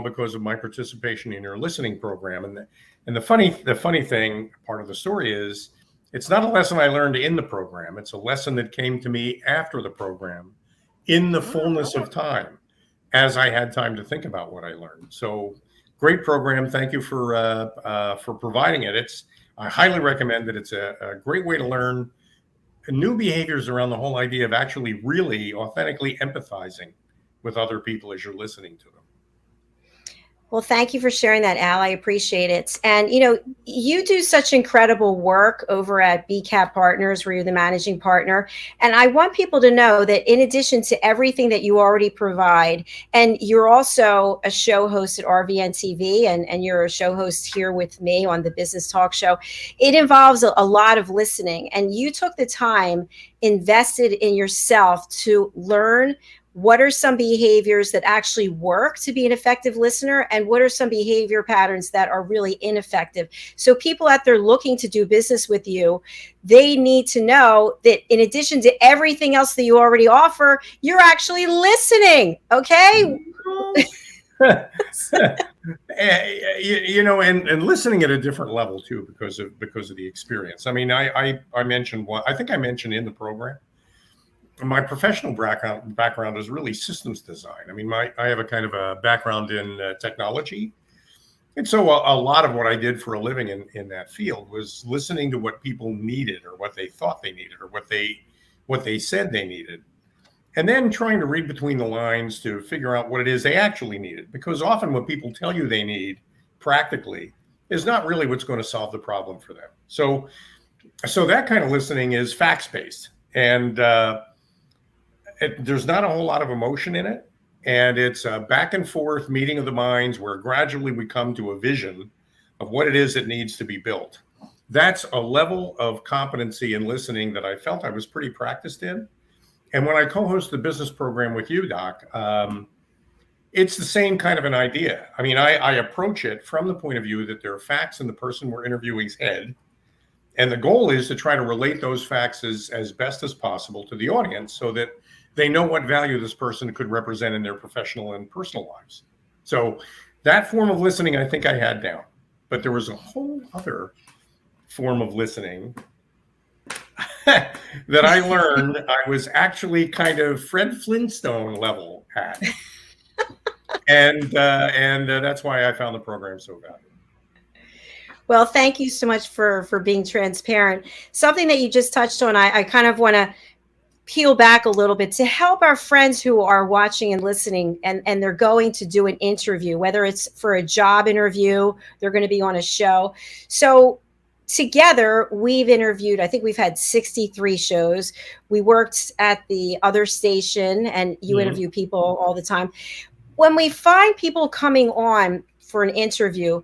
all because of my participation in your listening program. And the funny thing, part of the story is, it's not a lesson I learned in the program. It's a lesson that came to me after the program, in the fullness of time, as I had time to think about what I learned. So, great program. Thank you for providing it. I highly recommend it. It's a great way to learn new behaviors around the whole idea of actually really authentically empathizing with other people as you're listening to them. Well, thank you for sharing that, Al. I appreciate it. And, you do such incredible work over at BCAT Partners, where you're the managing partner. And I want people to know that in addition to everything that you already provide, and you're also a show host at RVN TV, and you're a show host here with me on the Business Talk Show, it involves a lot of listening. And you took the time, invested in yourself to learn what are some behaviors that actually work to be an effective listener, and what are some behavior patterns that are really ineffective. So people out there looking to do business with you, they need to know that in addition to everything else that you already offer, you're actually listening. Okay. And listening at a different level too, because of the experience. I mean, I mentioned one. I think I mentioned in the program, my professional background is really systems design. I mean, I have a kind of a background in technology. And so a lot of what I did for a living in that field was listening to what people needed, or what they thought they needed, or what they said they needed. And then trying to read between the lines to figure out what it is they actually needed. Because often what people tell you they need practically is not really what's going to solve the problem for them. So that kind of listening is facts-based. And there's not a whole lot of emotion in it. And it's a back and forth meeting of the minds where gradually we come to a vision of what it is that needs to be built. That's a level of competency in listening that I felt I was pretty practiced in. And when I co-host the business program with you, Doc, it's the same kind of an idea. I mean, I approach it from the point of view that there are facts in the person we're interviewing's head. And the goal is to try to relate those facts as best as possible to the audience, so that they know what value this person could represent in their professional and personal lives. So that form of listening, I think I had down. But there was a whole other form of listening that I learned I was actually kind of Fred Flintstone level at. And that's why I found the program so valuable. Well, thank you so much for being transparent. Something that you just touched on, I kind of want to peel back a little bit to help our friends who are watching and listening, and they're going to do an interview, whether it's for a job interview, they're going to be on a show. So together we've interviewed, I think we've had 63 shows. We worked at the other station, and you interview people all the time. When we find people coming on for an interview,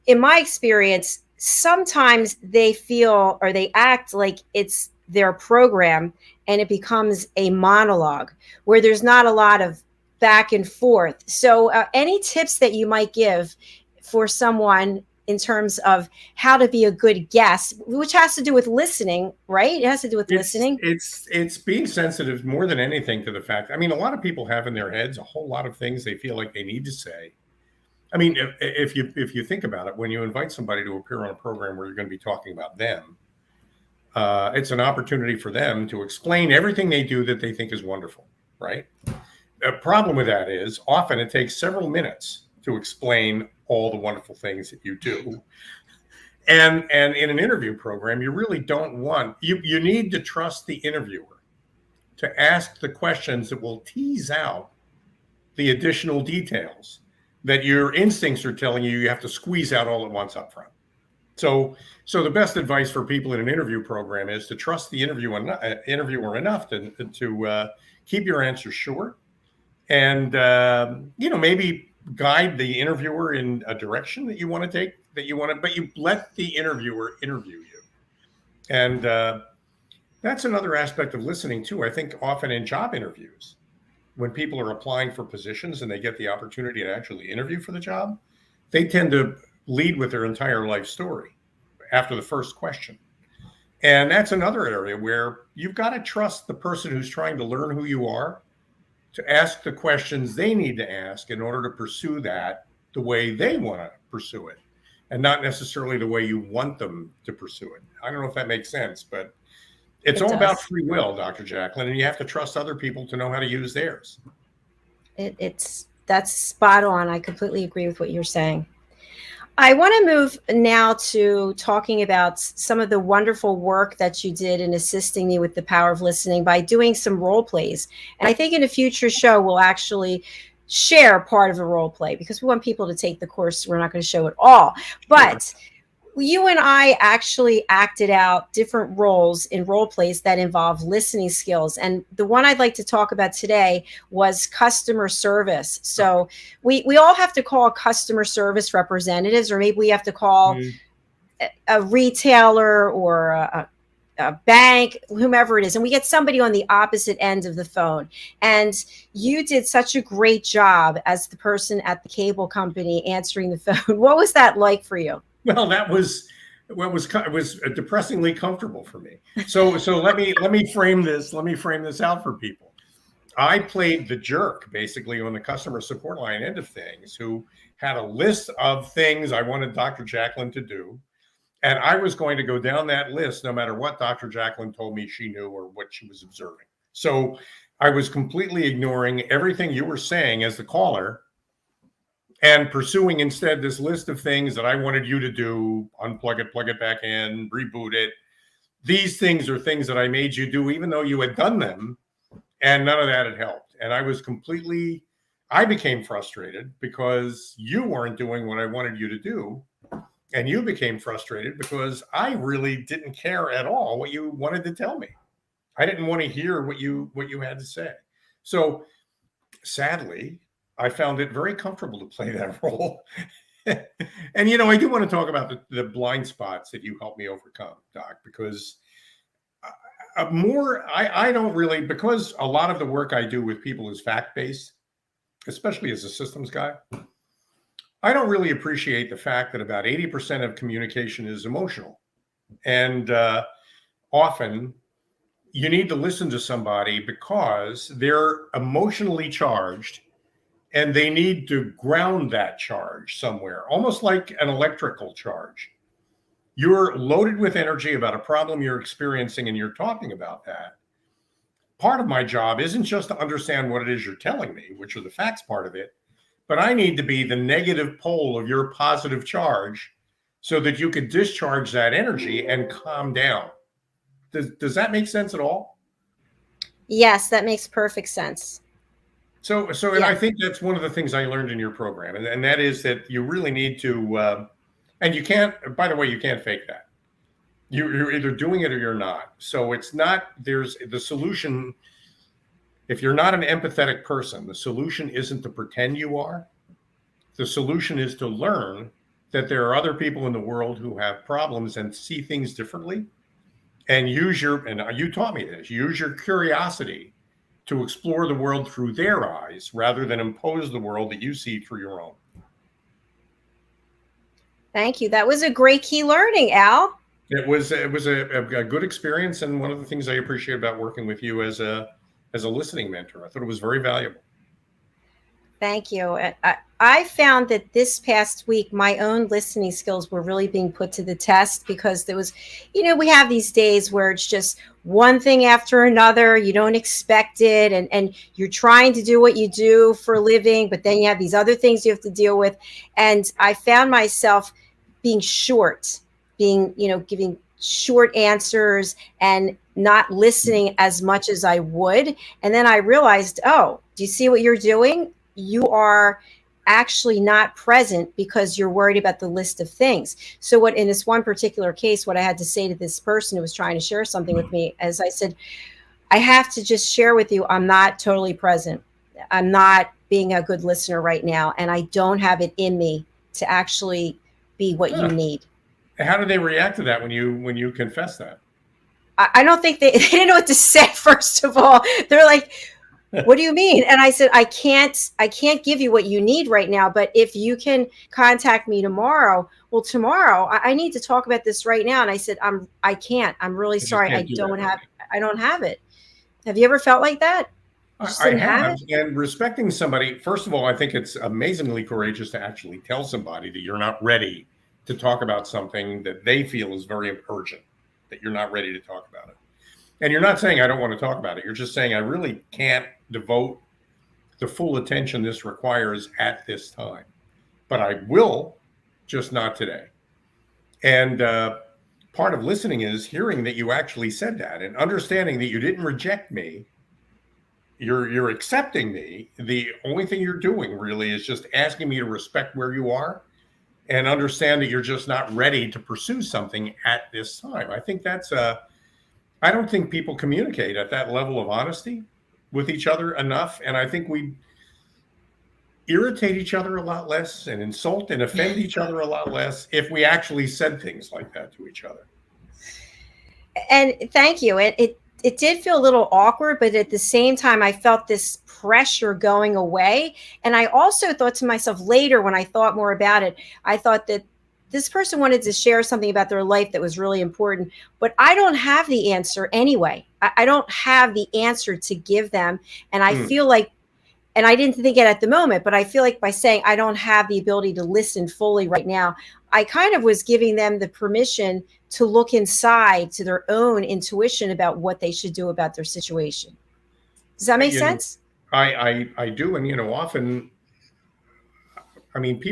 in my experience, sometimes they feel, or they act like it's their program, and it becomes a monologue where there's not a lot of back and forth. So any tips that you might give for someone in terms of how to be a good guest, which has to do with listening, right? It has to do with listening. It's being sensitive more than anything to the fact. I mean, a lot of people have in their heads a whole lot of things they feel like they need to say. I mean, if you think about it, when you invite somebody to appear on a program where you're going to be talking about them, it's an opportunity for them to explain everything they do that they think is wonderful, right? The problem with that is often it takes several minutes to explain all the wonderful things that you do. And in an interview program, you really don't want, you need to trust the interviewer to ask the questions that will tease out the additional details that your instincts are telling you have to squeeze out all at once up front. So the best advice for people in an interview program is to trust the interviewer enough to keep your answers short, and maybe guide the interviewer in a direction that you want to take, but you let the interviewer interview you. And that's another aspect of listening too. I think often in job interviews, when people are applying for positions and they get the opportunity to actually interview for the job, they tend to lead with their entire life story after the first question. And that's another area where you've got to trust the person who's trying to learn who you are to ask the questions they need to ask in order to pursue that the way they want to pursue it and not necessarily the way you want them to pursue it. I don't know if that makes sense, but it's all about free will, Dr. Jacalyn, and you have to trust other people to know how to use theirs. That's spot on. I completely agree with what you're saying. I want to move now to talking about some of the wonderful work that you did in assisting me with the power of listening by doing some role plays. And I think in a future show, we'll actually share part of the role play because we want people to take the course. We're not going to show it all, but you and I actually acted out different roles in role plays that involve listening skills. And the one I'd like to talk about today was customer service. So we all have to call customer service representatives, or maybe we have to call a retailer or a bank, whomever it is. And we get somebody on the opposite end of the phone. And you did such a great job as the person at the cable company answering the phone. What was that like for you? Well, it was depressingly comfortable for me. So let me frame this. Let me frame this out for people. I played the jerk basically on the customer support line end of things, who had a list of things I wanted Dr. Jacalyn to do, and I was going to go down that list no matter what Dr. Jacalyn told me she knew or what she was observing. So I was completely ignoring everything you were saying as the caller, and pursuing instead this list of things that I wanted you to do: unplug it, plug it back in, reboot it. These things are things that I made you do, even though you had done them, and none of that had helped. And I became frustrated because you weren't doing what I wanted you to do. And you became frustrated because I really didn't care at all what you wanted to tell me. I didn't want to hear what you had to say. So sadly, I found it very comfortable to play that role. And, I do want to talk about the blind spots that you helped me overcome, Doc, because I don't really, because a lot of the work I do with people is fact-based, especially as a systems guy. I don't really appreciate the fact that about 80% of communication is emotional. And often you need to listen to somebody because they're emotionally charged, and they need to ground that charge somewhere, almost like an electrical charge. You're loaded with energy about a problem you're experiencing, and you're talking about that. Part of my job isn't just to understand what it is you're telling me, which are the facts part of it, but I need to be the negative pole of your positive charge so that you can discharge that energy and calm down. Does that make sense at all? Yes, that makes perfect sense. So, and I think that's one of the things I learned in your program, and that is that you really need to, and you can't, by the way, you can't fake that. You're either doing it or you're not. So it's not, there's the solution. If you're not an empathetic person, the solution isn't to pretend you are. The solution is to learn that there are other people in the world who have problems and see things differently, and and you taught me this, use your curiosity to explore the world through their eyes rather than impose the world that you see through your own. Thank you. That was a great key learning, Al. It was a good experience, and one of the things I appreciate about working with you as a listening mentor. I thought it was very valuable. Thank you. I found that this past week, my own listening skills were really being put to the test because there was, we have these days where it's just one thing after another. You don't expect it. And you're trying to do what you do for a living, but then you have these other things you have to deal with. And I found myself being short, giving short answers and not listening as much as I would. And then I realized, oh, do you see what you're doing? You are actually not present because you're worried about the list of things. So what, in this one particular case, what I had to say to this person who was trying to share something with me, as I said, I have to just share with you, I'm not totally present. I'm not being a good listener right now. And I don't have it in me to actually be what you need. How did they react to that when you confessed that? I don't think they didn't know what to say, first of all. They're like, what do you mean? And I said, I can't give you what you need right now, but if you can contact me tomorrow, well, tomorrow I need to talk about this right now. And I said, I can't, I'm really sorry. I don't have it. Have you ever felt like that? You just I didn't have have, it? and respecting somebody, first of all, I think it's amazingly courageous to actually tell somebody that you're not ready to talk about something that they feel is very urgent, that you're not ready to talk about it. And you're not saying I don't want to talk about it. You're just saying I really can't devote the full attention this requires at this time, but I will, just not today. And part of listening is hearing that you actually said that and understanding that you didn't reject me. You're accepting me. The only thing you're doing really is just asking me to respect where you are and understand that you're just not ready to pursue something at this time. I think that's I don't think people communicate at that level of honesty with each other enough. And I think we irritate each other a lot less and insult and offend each other a lot less if we actually said things like that to each other. And thank you. It did feel a little awkward, but at the same time, I felt this pressure going away. And I also thought to myself later, when I thought more about it, I thought that this person wanted to share something about their life that was really important, but I don't have the answer anyway. I don't have the answer to give them. And I feel like, and I didn't think it at the moment, but I feel like by saying I don't have the ability to listen fully right now, I kind of was giving them the permission to look inside to their own intuition about what they should do about their situation. Does that make sense? I do. And, often, I mean,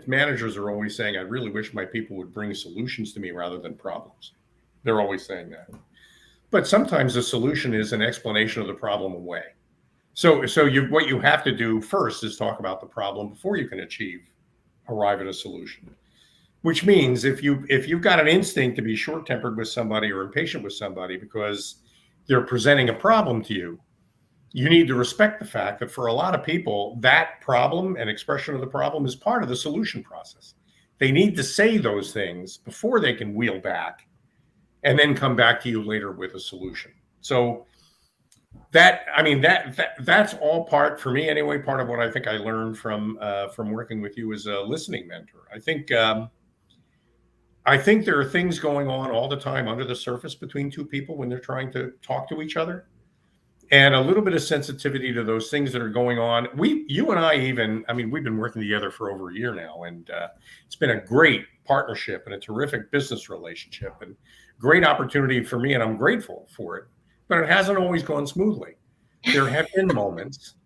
managers are always saying, I really wish my people would bring solutions to me rather than problems. They're always saying that. But sometimes the solution is an explanation of the problem away. So what you have to do first is talk about the problem before you can arrive at a solution. Which means if you've got an instinct to be short-tempered with somebody or impatient with somebody because they're presenting a problem to you, you need to respect the fact that for a lot of people, that problem and expression of the problem is part of the solution process. They need to say those things before they can wheel back and then come back to you later with a solution. So that's all part, for me anyway, part of what I think I learned from working with you as a listening mentor. I think there are things going on all the time under the surface between two people when they're trying to talk to each other, and a little bit of sensitivity to those things that are going on. You and I we've been working together for over a year now, and it's been a great partnership and a terrific business relationship and great opportunity for me, and I'm grateful for it. But it hasn't always gone smoothly. There have been moments,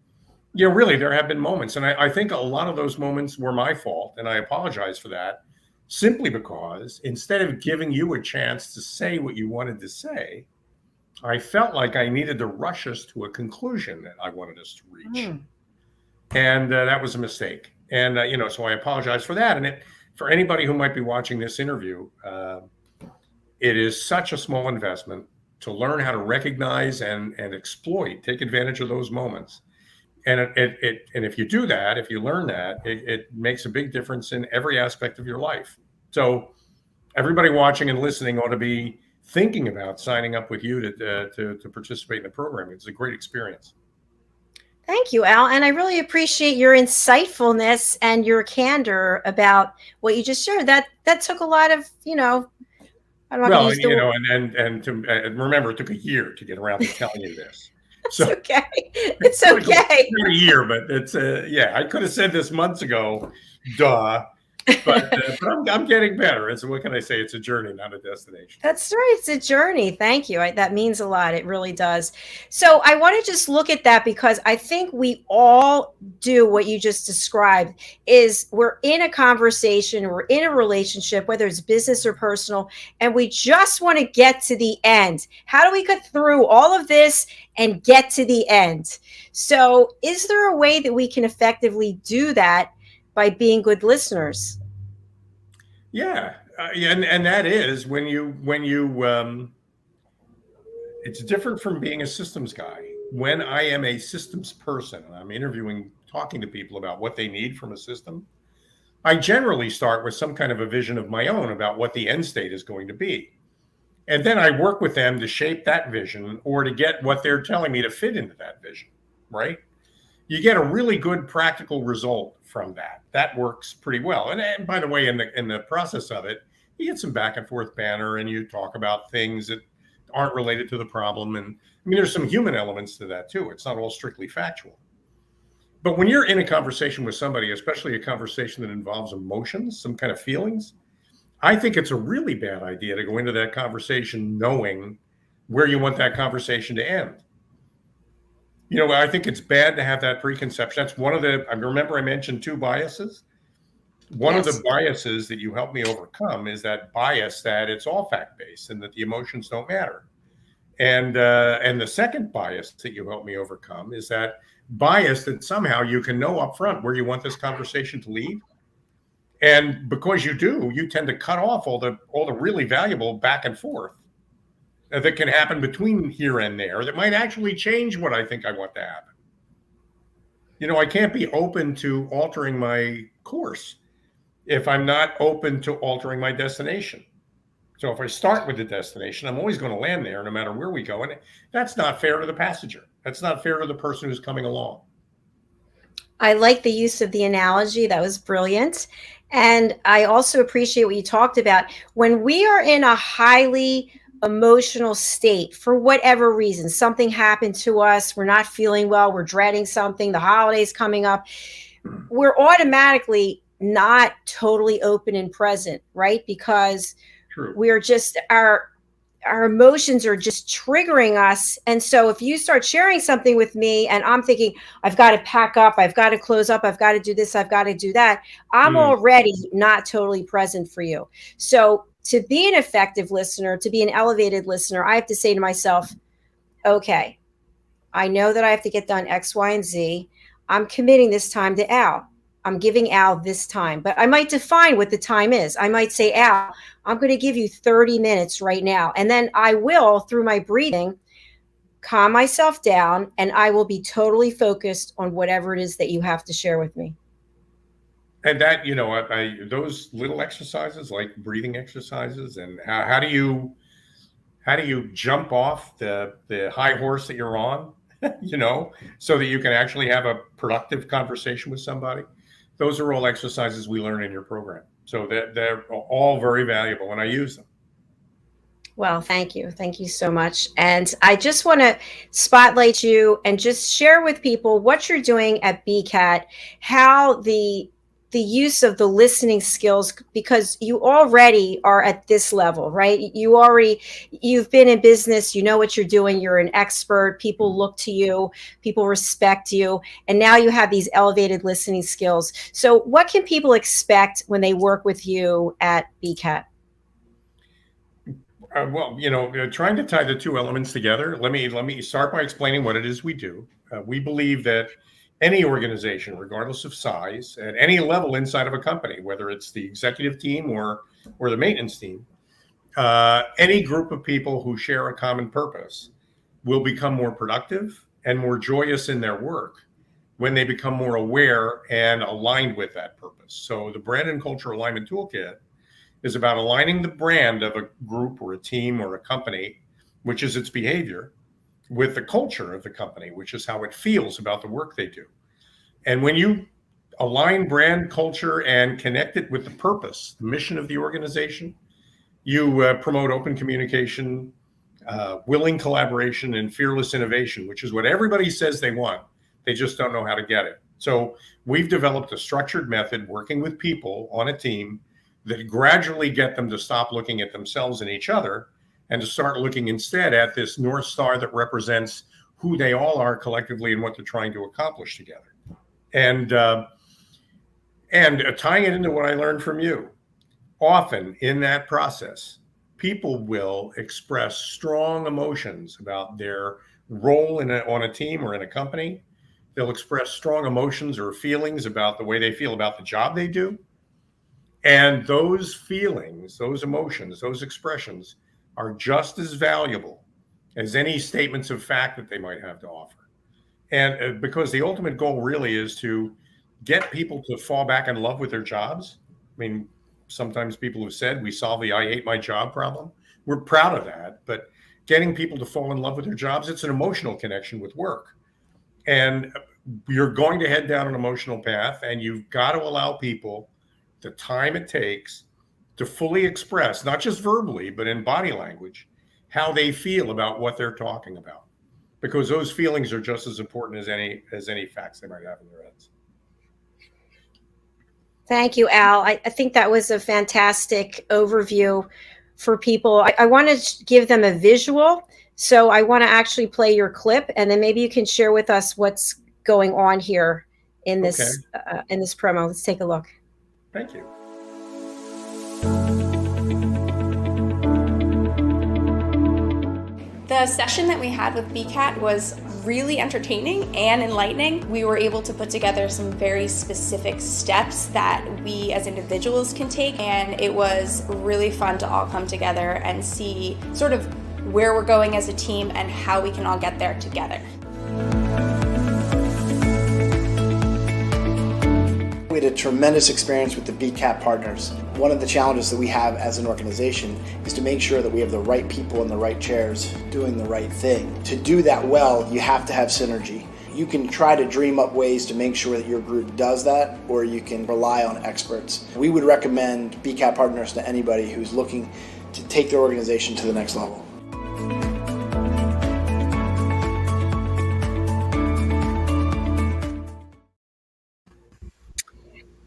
there have been moments. And I think a lot of those moments were my fault. And I apologize for that, simply because instead of giving you a chance to say what you wanted to say, I felt like I needed to rush us to a conclusion that I wanted us to reach. And that was a mistake. And, so I apologize for that. And for anybody who might be watching this interview, it is such a small investment to learn how to recognize and take advantage of those moments. And if you do that, if you learn that, it makes a big difference in every aspect of your life. So everybody watching and listening ought to be thinking about signing up with you to participate in the program. It's a great experience. Thank you, Al. And I really appreciate your insightfulness and your candor about what you just shared. That took a lot of, I don't know. And remember, it took a year to get around to telling you this. It's okay. It's okay. Not a year, but it's I could have said this months ago, duh. But I'm getting better. And so what can I say? It's a journey, not a destination. That's right. It's a journey. Thank you. That means a lot. It really does. So I want to just look at that because I think we all do what you just described. Is we're in a conversation, we're in a relationship, whether it's business or personal, and we just want to get to the end. How do we get through all of this and get to the end? So is there a way that we can effectively do that by being good listeners? And that is when you it's different from being a systems guy. When I am a systems person and I'm talking to people about what they need from a system, I generally start with some kind of a vision of my own about what the end state is going to be. And then I work with them to shape that vision or to get what they're telling me to fit into that vision, right? You get a really good practical result from that. That works pretty well. And by the way, in the process of it, you get some back and forth banter and you talk about things that aren't related to the problem. And I mean, there's some human elements to that too. It's not all strictly factual. But when you're in a conversation with somebody, especially a conversation that involves emotions, some kind of feelings, I think it's a really bad idea to go into that conversation knowing where you want that conversation to end. You know, I think it's bad to have that preconception. That's one of the, I remember I mentioned 2 biases. One of the biases that you help me overcome is that bias that it's all fact-based and that the emotions don't matter. And the second bias that you help me overcome is that bias that somehow you can know up front where you want this conversation to lead. And because you do, you tend to cut off all the really valuable back and forth that can happen between here and there that might actually change what I think I want to happen. You know, I can't be open to altering my course if I'm not open to altering my destination. So if I start with the destination, I'm always going to land there no matter where we go. And that's not fair to the passenger. That's not fair to the person who's coming along. I like the use of the analogy. That was brilliant. And I also appreciate what you talked about. When we are in a highly emotional state, for whatever reason, something happened to us, we're not feeling well, we're dreading something, the holidays coming up, we're automatically not totally open and present, right? Because we're just, our emotions are just triggering us. And so if you start sharing something with me and I'm thinking, I've got to pack up, I've got to close up, I've got to do this, I've got to do that, I'm already not totally present for you. So to be an effective listener, to be an elevated listener, I have to say to myself, okay, I know that I have to get done X, Y, and Z. I'm committing this time to Al. I'm giving Al this time, but I might define what the time is. I might say, Al, I'm going to give you 30 minutes right now. And then I will, through my breathing, calm myself down, and I will be totally focused on whatever it is that you have to share with me. And that, you know, those little exercises like breathing exercises, and how do you jump off the high horse that you're on, you know, so that you can actually have a productive conversation with somebody. Those are all exercises we learn in your program. So they're all very valuable, and I use them. Well, thank you. Thank you so much. And I just want to spotlight you and just share with people what you're doing at BCAT, how the use of the listening skills, because you already are at this level, right? You've been in business, you know what you're doing, you're an expert, people look to you, people respect you, and now you have these elevated listening skills. So what can people expect when they work with you at BCAT? Well, you know, trying to tie the 2 elements together, let me start by explaining what it is we do. We believe that any organization, regardless of size, at any level inside of a company, whether it's the executive team or the maintenance team, any group of people who share a common purpose will become more productive and more joyous in their work when they become more aware and aligned with that purpose. So the Brand and Culture Alignment Toolkit is about aligning the brand of a group or a team or a company, which is its behavior, with the culture of the company, which is how it feels about the work they do. And when you align brand, culture, and connect it with the purpose, the mission of the organization, you promote open communication, willing collaboration, and fearless innovation, which is what everybody says they want. They just don't know how to get it. So we've developed a structured method working with people on a team that gradually get them to stop looking at themselves and each other and to start looking instead at this North Star that represents who they all are collectively and what they're trying to accomplish together. And tying it into what I learned from you, often in that process, people will express strong emotions about their role on a team or in a company. They'll express strong emotions or feelings about the way they feel about the job they do. And those feelings, those emotions, those expressions are just as valuable as any statements of fact that they might have to offer. And because the ultimate goal really is to get people to fall back in love with their jobs. I mean, sometimes people have said we solve the I hate my job problem. We're proud of that. But getting people to fall in love with their jobs, it's an emotional connection with work. And you're going to head down an emotional path, and you've got to allow people the time it takes to fully express, not just verbally, but in body language, how they feel about what they're talking about, because those feelings are just as important as any facts they might have in their heads. Thank you, Al. I think that was a fantastic overview for people. I want to give them a visual. So I want to actually play your clip, and then maybe you can share with us what's going on here in this promo. Let's take a look. Thank you. The session that we had with BCAT was really entertaining and enlightening. We were able to put together some very specific steps that we as individuals can take, and it was really fun to all come together and see sort of where we're going as a team and how we can all get there together. We had a tremendous experience with the BCAT partners. One of the challenges that we have as an organization is to make sure that we have the right people in the right chairs doing the right thing. To do that well, you have to have synergy. You can try to dream up ways to make sure that your group does that, or you can rely on experts. We would recommend BCAT partners to anybody who's looking to take their organization to the next level.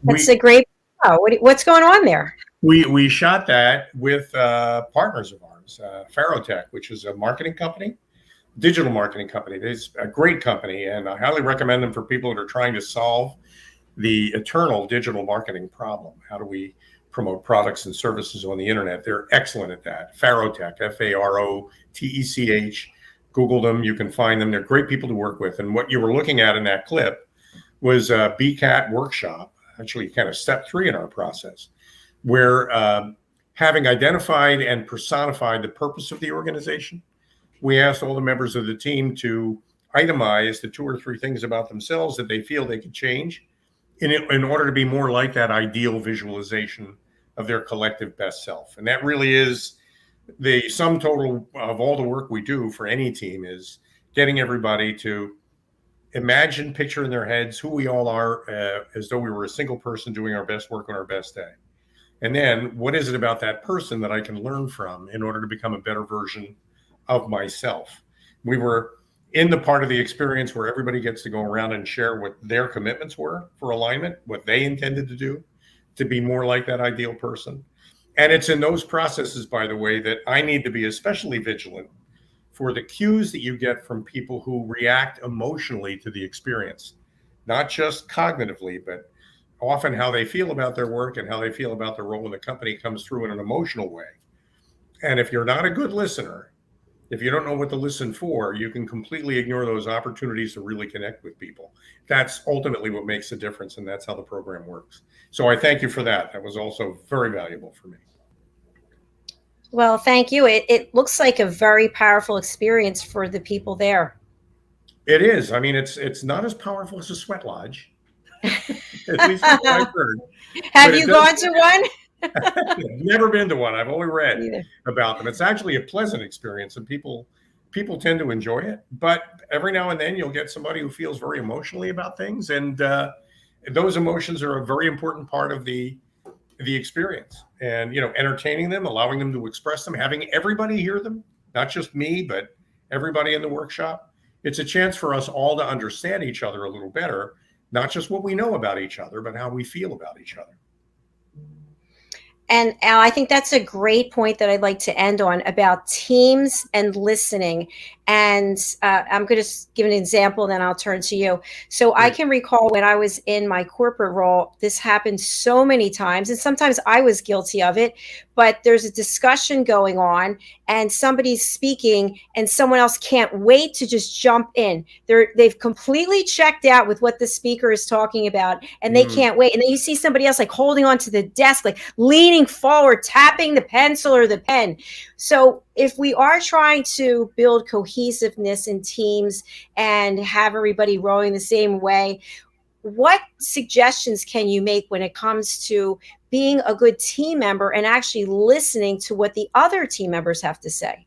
That's a great. What's going on there? We shot that with partners of ours, Ferrotech, which is a marketing company, digital marketing company. It's a great company, and I highly recommend them for people that are trying to solve the eternal digital marketing problem. How do we promote products and services on the internet? They're excellent at that. Ferrotech, Farotech. Google them. You can find them. They're great people to work with. And what you were looking at in that clip was a BCAT workshop, actually kind of step 3 in our process, where having identified and personified the purpose of the organization, we asked all the members of the team to itemize the 2 or 3 things about themselves that they feel they could change in order to be more like that ideal visualization of their collective best self. And that really is the sum total of all the work we do for any team, is getting everybody to imagine, picture in their heads who we all are, as though we were a single person doing our best work on our best day. And then what is it about that person that I can learn from in order to become a better version of myself? We were in the part of the experience where everybody gets to go around and share what their commitments were for alignment, what they intended to do to be more like that ideal person. And it's in those processes, by the way, that I need to be especially vigilant for the cues that you get from people who react emotionally to the experience, not just cognitively, but often how they feel about their work and how they feel about their role in the company comes through in an emotional way. And if you're not a good listener, if you don't know what to listen for, you can completely ignore those opportunities to really connect with people. That's ultimately what makes the difference, and that's how the program works. So I thank you for that. That was also very valuable for me. Well, thank you. It looks like a very powerful experience for the people there. It is. I mean, it's not as powerful as a sweat lodge. At least that's what I've heard. Have you gone to one? I've never been to one. I've only read Either. about them. It's actually a pleasant experience, and people tend to enjoy it. But every now and then you'll get somebody who feels very emotionally about things, and those emotions are a very important part of the experience. And entertaining them, allowing them to express them, having everybody hear them, not just me, but everybody in the workshop. It's a chance for us all to understand each other a little better, not just what we know about each other, but how we feel about each other. And Al, I think that's a great point that I'd like to end on about teams and listening. And I'm going to give an example, then I'll turn to you. So I can recall when I was in my corporate role, this happened so many times, and sometimes I was guilty of it, but there's a discussion going on and somebody's speaking and someone else can't wait to just jump in. They've completely checked out with what the speaker is talking about, and they can't wait. And then you see somebody else like holding onto the desk, like leaning forward, tapping the pencil or the pen. So if we are trying to build cohesiveness in teams and have everybody rowing the same way, what suggestions can you make when it comes to being a good team member and actually listening to what the other team members have to say?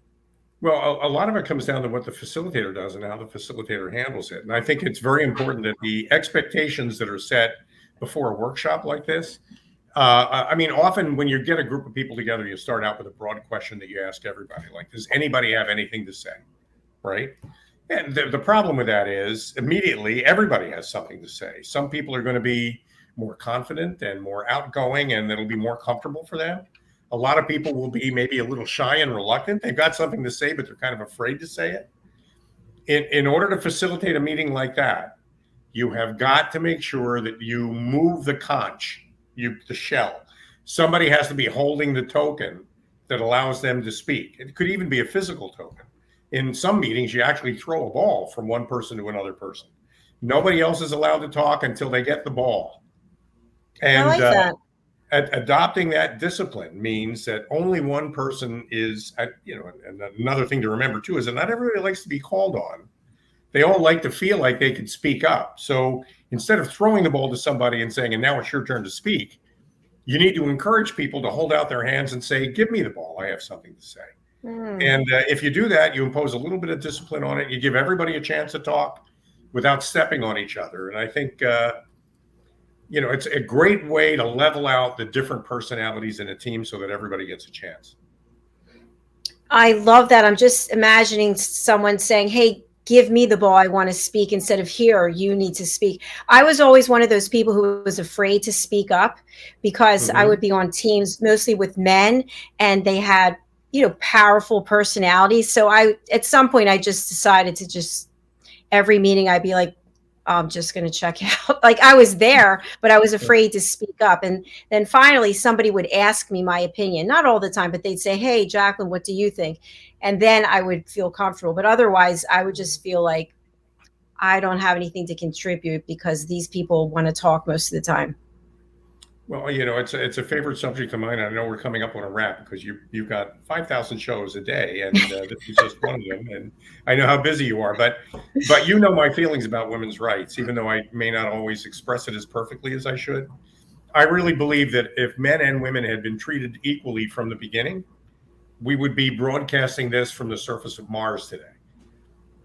Well, a lot of it comes down to what the facilitator does and how the facilitator handles it. And I think it's very important that the expectations that are set before a workshop like this I mean, often when you get a group of people together, you start out with a broad question that you ask everybody, like, does anybody have anything to say? Right? And the problem with that is immediately everybody has something to say. Some people are going to be more confident and more outgoing, and it'll be more comfortable for them. A lot of people will be maybe a little shy and reluctant. They've got something to say, but they're kind of afraid to say it. In order to facilitate a meeting like that, you have got to make sure that you move the conch, the shell. Somebody has to be holding the token that allows them to speak. It could even be a physical token. In some meetings, you actually throw a ball from one person to another person. Nobody else is allowed to talk until they get the ball. And I like that. Adopting that discipline means that only one person is, and another thing to remember too is that not everybody likes to be called on. They all like to feel like they can speak up. So instead of throwing the ball to somebody and saying, and now it's your turn to speak, you need to encourage people to hold out their hands and say, give me the ball. I have something to say. And if you do that, you impose a little bit of discipline on it. You give everybody a chance to talk without stepping on each other. And I think, it's a great way to level out the different personalities in a team so that everybody gets a chance. I love that. I'm just imagining someone saying, hey, give me the ball. I want to speak, instead of here, you need to speak. I was always one of those people who was afraid to speak up because I would be on teams mostly with men, and they had, powerful personalities. So at some point, I just decided to every meeting, I'd be like, I'm just going to check out. Like, I was there, but I was afraid to speak up. And then finally somebody would ask me my opinion, not all the time, but they'd say, hey, Jacalyn, what do you think? And then I would feel comfortable. But otherwise, I would just feel like I don't have anything to contribute because these people want to talk most of the time. Well, it's a favorite subject of mine. I know we're coming up on a wrap because you've got 5,000 shows a day, and this is just one of them. And I know how busy you are, but my feelings about women's rights, even though I may not always express it as perfectly as I should. I really believe that if men and women had been treated equally from the beginning, we would be broadcasting this from the surface of Mars today.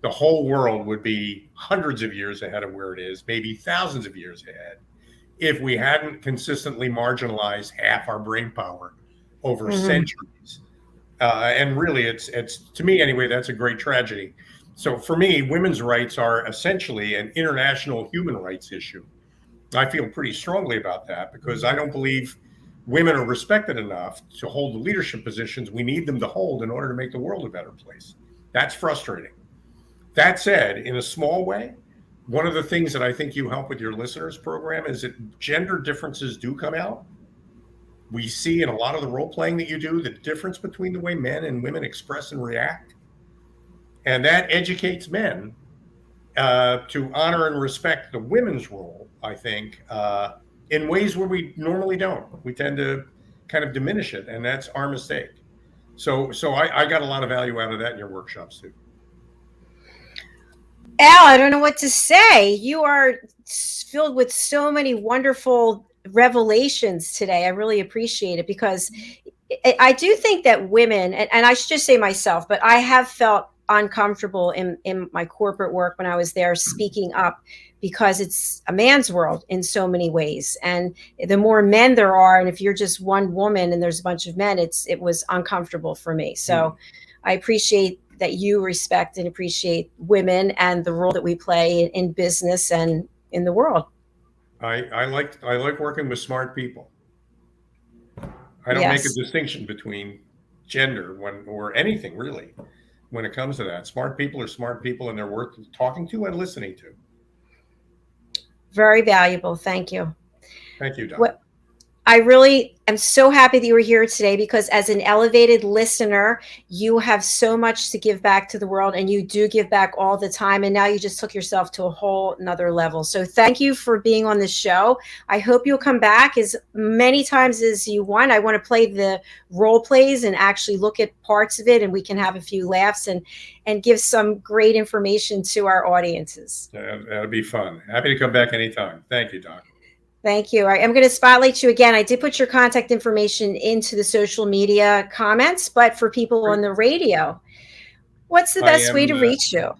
The whole world would be hundreds of years ahead of where it is, maybe thousands of years ahead, if we hadn't consistently marginalized half our brain power over centuries. And really, it's to me anyway, that's a great tragedy. So for me, women's rights are essentially an international human rights issue. I feel pretty strongly about that because I don't believe women are respected enough to hold the leadership positions we need them to hold in order to make the world a better place. That's frustrating. That said, in a small way, one of the things that I think you help with your listeners program is that gender differences do come out. We see in a lot of the role playing that you do the difference between the way men and women express and react. And that educates men to honor and respect the women's role, I think, in ways where we normally don't. We tend to kind of diminish it, and that's our mistake. So I got a lot of value out of that in your workshops too. Al, I don't know what to say. You are filled with so many wonderful revelations today. I really appreciate it because I do think that women, and I should just say myself, but I have felt uncomfortable in my corporate work when I was there speaking up because it's a man's world in so many ways. And the more men there are, and if you're just one woman and there's a bunch of men, it was uncomfortable for me. So I appreciate that you respect and appreciate women and the role that we play in business and in the world. I like working with smart people. I don't make a distinction between gender or anything really when it comes to that. Smart people are smart people, and they're worth talking to and listening to. Very valuable. Thank you. Thank you, Doc. I really am so happy that you were here today because as an elevated listener, you have so much to give back to the world, and you do give back all the time. And now you just took yourself to a whole nother level. So thank you for being on the show. I hope you'll come back as many times as you want. I want to play the role plays and actually look at parts of it, and we can have a few laughs and give some great information to our audiences. That'll be fun. Happy to come back anytime. Thank you, Doc. Thank you. I'm going to spotlight you again. I did put your contact information into the social media comments, but for people on the radio, what's the best way to reach you?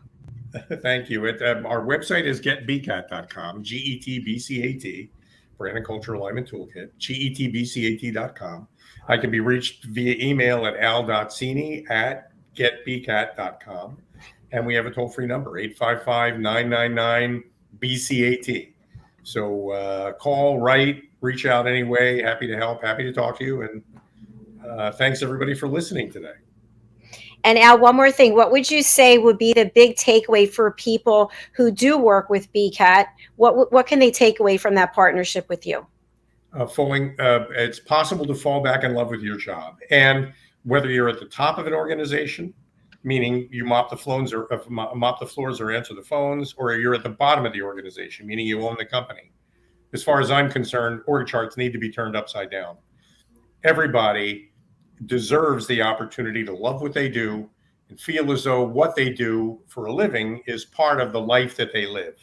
Thank you. Our website is getbcat.com, GETBCAT. Brand and Culture Alignment Toolkit, GETBCAT.com. I can be reached via email at al.cini@getbcat.com. And we have a toll-free number, 855-999-BCAT. So call, write, reach out anyway. Happy to help, happy to talk to you. And thanks, everybody, for listening today. And Al, one more thing. What would you say would be the big takeaway for people who do work with BCAT? What can they take away from that partnership with you? It's possible to fall back in love with your job. And whether you're at the top of an organization, meaning you mop the floors or answer the phones, or you're at the bottom of the organization, meaning you own the company. As far as I'm concerned, org charts need to be turned upside down. Everybody deserves the opportunity to love what they do and feel as though what they do for a living is part of the life that they live.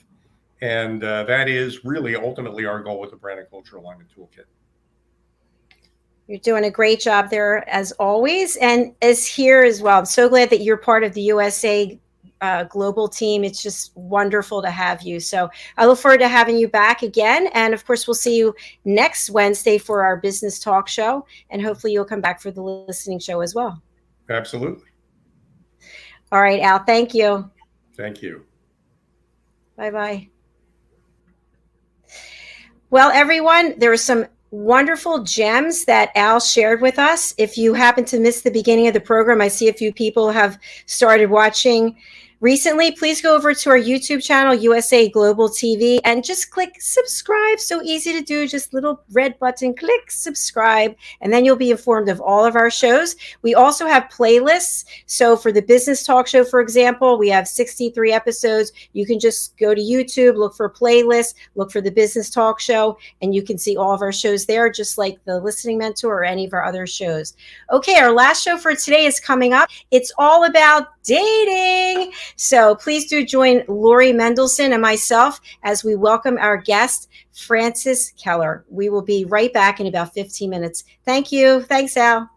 And that is really ultimately our goal with the Brand and Culture Alignment Toolkit. You're doing a great job there, as always, and as here as well. I'm so glad that you're part of the USA global team. It's just wonderful to have you. So I look forward to having you back again. And of course, we'll see you next Wednesday for our business talk show. And hopefully you'll come back for the listening show as well. Absolutely. All right, Al, thank you. Thank you. Bye-bye. Well, everyone, there are some wonderful gems that Al shared with us. If you happen to miss the beginning of the program, I see a few people have started watching recently. Please go over to our YouTube channel, USA Global TV, and just click subscribe. So easy to do, just little red button, click subscribe, and then you'll be informed of all of our shows. We also have playlists. So for the business talk show, for example, we have 63 episodes. You can just go to YouTube, look for playlists, look for the business talk show, and you can see all of our shows there, just like the Listening Mentor or any of our other shows. Okay, our last show for today is coming up. It's all about dating. So please do join Lori Mendelson and myself as we welcome our guest, Frances Keller. We will be right back in about 15 minutes. Thank you. Thanks, Al.